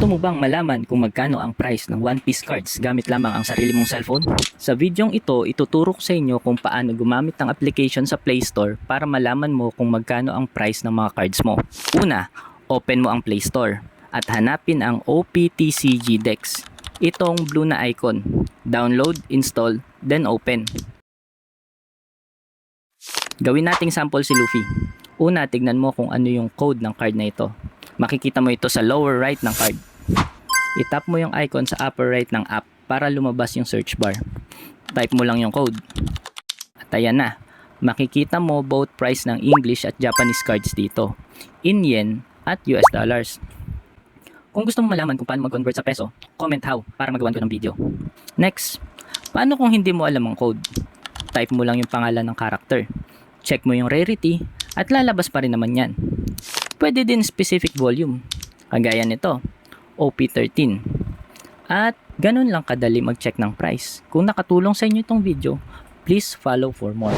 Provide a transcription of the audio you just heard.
Gusto mo bang malaman kung magkano ang price ng One Piece cards gamit lamang ang sarili mong cellphone? Sa videong ito, ituturo ko sa inyo kung paano gumamit ng application sa Play Store para malaman mo kung magkano ang price ng mga cards mo. Una, open mo ang Play Store at hanapin ang OPTCG Dex. Itong blue na icon. Download, install, then open. Gawin nating sample si Luffy. Una, tignan mo kung ano yung code ng card na ito. Makikita mo ito sa lower right ng card. I-tap mo yung icon sa upper right ng app para lumabas yung search bar. Type mo lang yung code. At ayan na. Makikita mo both price ng English at Japanese cards dito. In yen at US dollars. Kung gusto mo malaman kung paano mag-convert sa peso, comment how para magawan ko ng video. Next, paano kung hindi mo alam ang code? Type mo lang yung pangalan ng character. Check mo yung rarity at lalabas pa rin naman yan. Pwede din specific volume, kagaya nito, OP13. At ganun lang kadali mag-check ng price. Kung nakatulong sa inyo itong video, please follow for more.